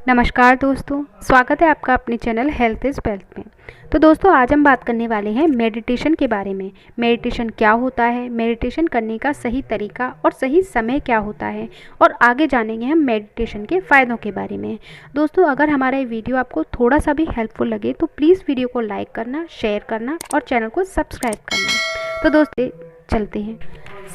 नमस्कार दोस्तों, स्वागत है आपका अपने चैनल हेल्थ इज़ वेल्थ में। तो दोस्तों, आज हम बात करने वाले हैं मेडिटेशन के बारे में। मेडिटेशन क्या होता है, मेडिटेशन करने का सही तरीका और सही समय क्या होता है, और आगे जानेंगे हम मेडिटेशन के फ़ायदों के बारे में। दोस्तों, अगर हमारा ये वीडियो आपको थोड़ा सा भी हेल्पफुल लगे तो प्लीज़ वीडियो को लाइक करना, शेयर करना और चैनल को सब्सक्राइब करना। तो दोस्तों, चलते हैं।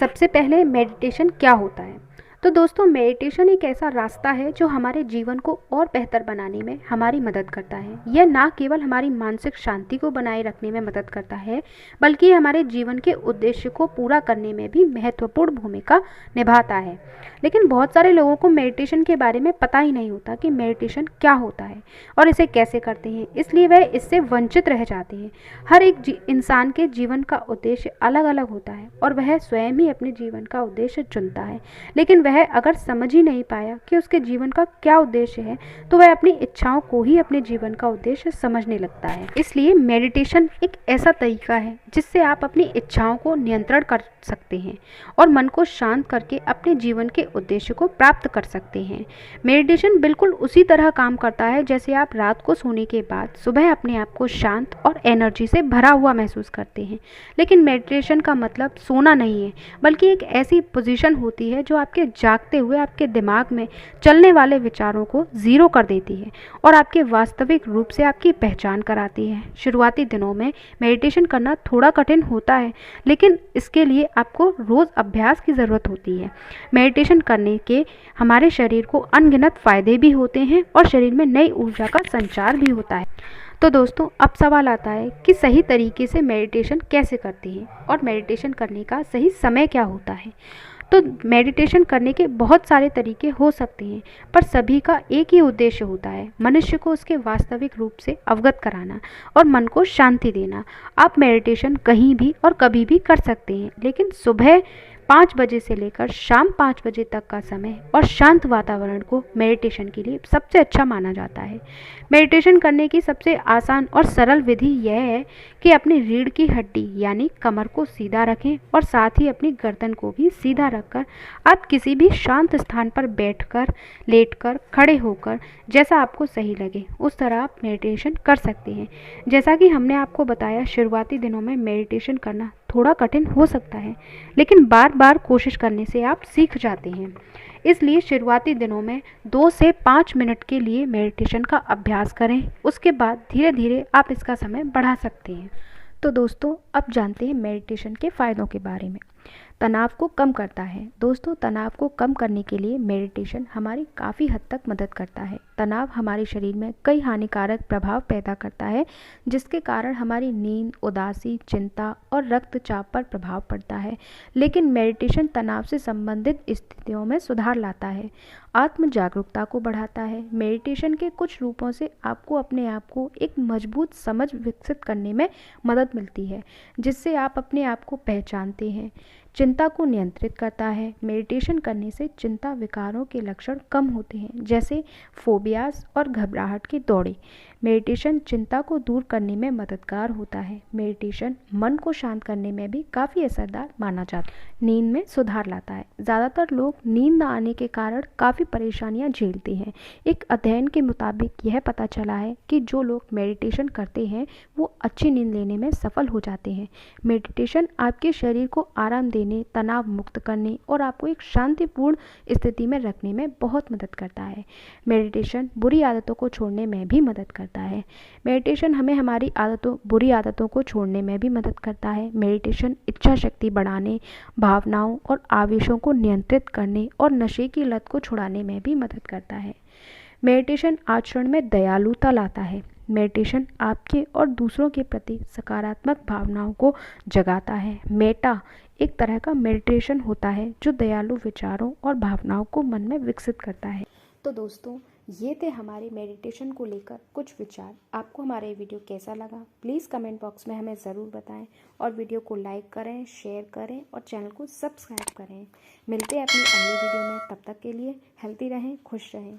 सबसे पहले मेडिटेशन क्या होता है। तो दोस्तों, मेडिटेशन एक ऐसा रास्ता है जो हमारे जीवन को और बेहतर बनाने में हमारी मदद करता है। यह ना केवल हमारी मानसिक शांति को बनाए रखने में मदद करता है, बल्कि हमारे जीवन के उद्देश्य को पूरा करने में भी महत्वपूर्ण भूमिका निभाता है। लेकिन बहुत सारे लोगों को मेडिटेशन के बारे में पता ही नहीं होता कि मेडिटेशन क्या होता है और इसे कैसे करते हैं, इसलिए वह इससे वंचित रह जाते हैं। हर एक इंसान के जीवन का उद्देश्य अलग अलग होता है और वह स्वयं ही अपने जीवन का उद्देश्य चुनता है। लेकिन वह अगर समझ ही नहीं पाया कि उसके जीवन का क्या उद्देश्य है, तो वह अपनी इच्छाओं को ही अपने जीवन का उद्देश्य समझने लगता है। इसलिए मेडिटेशन एक ऐसा तरीका है जिससे आप अपनी इच्छाओं को नियंत्रण कर सकते हैं और मन को शांत करके अपने जीवन के उद्देश्य को प्राप्त कर सकते हैं। मेडिटेशन बिल्कुल उसी तरह काम करता है जैसे आप रात को सोने के बाद सुबह अपने आप को शांत और एनर्जी से भरा हुआ महसूस करते हैं। लेकिन मेडिटेशन का मतलब सोना नहीं है, बल्कि एक ऐसी पोजीशन होती है जो आपके जागते हुए आपके दिमाग में चलने वाले विचारों को ज़ीरो कर देती है और आपके वास्तविक रूप से आपकी पहचान कराती है। शुरुआती दिनों में मेडिटेशन करना थोड़ा कठिन होता है, लेकिन इसके लिए आपको रोज़ अभ्यास की ज़रूरत होती है। मेडिटेशन करने के हमारे शरीर को अनगिनत फ़ायदे भी होते हैं और शरीर में नई ऊर्जा का संचार भी होता है। तो दोस्तों, अब सवाल आता है कि सही तरीके से मेडिटेशन कैसे करते हैं और मेडिटेशन करने का सही समय क्या होता है। तो मेडिटेशन करने के बहुत सारे तरीके हो सकते हैं, पर सभी का एक ही उद्देश्य होता है, मनुष्य को उसके वास्तविक रूप से अवगत कराना और मन को शांति देना। आप मेडिटेशन कहीं भी और कभी भी कर सकते हैं, लेकिन सुबह 5 बजे से लेकर शाम 5 बजे तक का समय और शांत वातावरण को मेडिटेशन के लिए सबसे अच्छा माना जाता है। मेडिटेशन करने की सबसे आसान और सरल विधि यह है कि अपनी रीढ़ की हड्डी यानी कमर को सीधा रखें और साथ ही अपनी गर्दन को भी सीधा रखकर आप किसी भी शांत स्थान पर बैठकर, लेटकर, खड़े होकर, जैसा आपको सही लगे उस तरह आप मेडिटेशन कर सकते हैं। जैसा कि हमने आपको बताया, शुरुआती दिनों में मेडिटेशन करना थोड़ा कठिन हो सकता है, लेकिन बार बार कोशिश करने से आप सीख जाते हैं। इसलिए शुरुआती दिनों में 2 से 5 मिनट के लिए मेडिटेशन का अभ्यास करें। उसके बाद धीरे धीरे आप इसका समय बढ़ा सकते हैं। तो दोस्तों, अब जानते हैं मेडिटेशन के फ़ायदों के बारे में। तनाव को कम करता है। दोस्तों, तनाव को कम करने के लिए मेडिटेशन हमारी काफ़ी हद तक मदद करता है। तनाव हमारे शरीर में कई हानिकारक प्रभाव पैदा करता है, जिसके कारण हमारी नींद, उदासी, चिंता और रक्तचाप पर प्रभाव पड़ता है। लेकिन मेडिटेशन तनाव से संबंधित स्थितियों में सुधार लाता है, आत्म जागरूकता को बढ़ाता है। मेडिटेशन के कुछ रूपों से आपको अपने आप को एक मजबूत समझ विकसित करने में मदद मिलती है, जिससे आप अपने आप को पहचानते हैं। चिंता को नियंत्रित करता है। मेडिटेशन करने से चिंता विकारों के लक्षण कम होते हैं, जैसे फोबियाज और घबराहट की दौड़ें। मेडिटेशन चिंता को दूर करने में मददगार होता है। मेडिटेशन मन को शांत करने में भी काफ़ी असरदार माना जाता है। नींद में सुधार लाता है। ज़्यादातर लोग नींद न आने के कारण काफ़ी परेशानियां झेलते हैं। एक अध्ययन के मुताबिक यह पता चला है कि जो लोग मेडिटेशन करते हैं वो अच्छी नींद लेने में सफल हो जाते हैं। मेडिटेशन आपके शरीर को आराम देने, तनाव मुक्त करने और आपको एक शांतिपूर्ण स्थिति में रखने में बहुत मदद करता है। मेडिटेशन बुरी आदतों को छोड़ने में भी मदद करता है। मेडिटेशन हमें हमारी बुरी आदतों को छोड़ने में भी मदद करता है। मेडिटेशन इच्छा शक्ति बढ़ाने, भावनाओं और आवेशों को नियंत्रित करने और नशे की लत को छुड़ाने में भी मदद करता है। मेडिटेशन आचरण में दयालुता लाता है। मेडिटेशन आपके और दूसरों के प्रति सकारात्मक भावनाओं को जगाता है। मेटा एक तरह का मेडिटेशन होता है जो दयालु विचारों और भावनाओं को मन में विकसित करता है। तो दोस्तों, ये थे हमारे मेडिटेशन को लेकर कुछ विचार। आपको हमारा ये वीडियो कैसा लगा, प्लीज़ कमेंट बॉक्स में हमें ज़रूर बताएं और वीडियो को लाइक करें, शेयर करें और चैनल को सब्सक्राइब करें। मिलते हैं अपनी अगली वीडियो में, तब तक के लिए हेल्दी रहें, खुश रहें।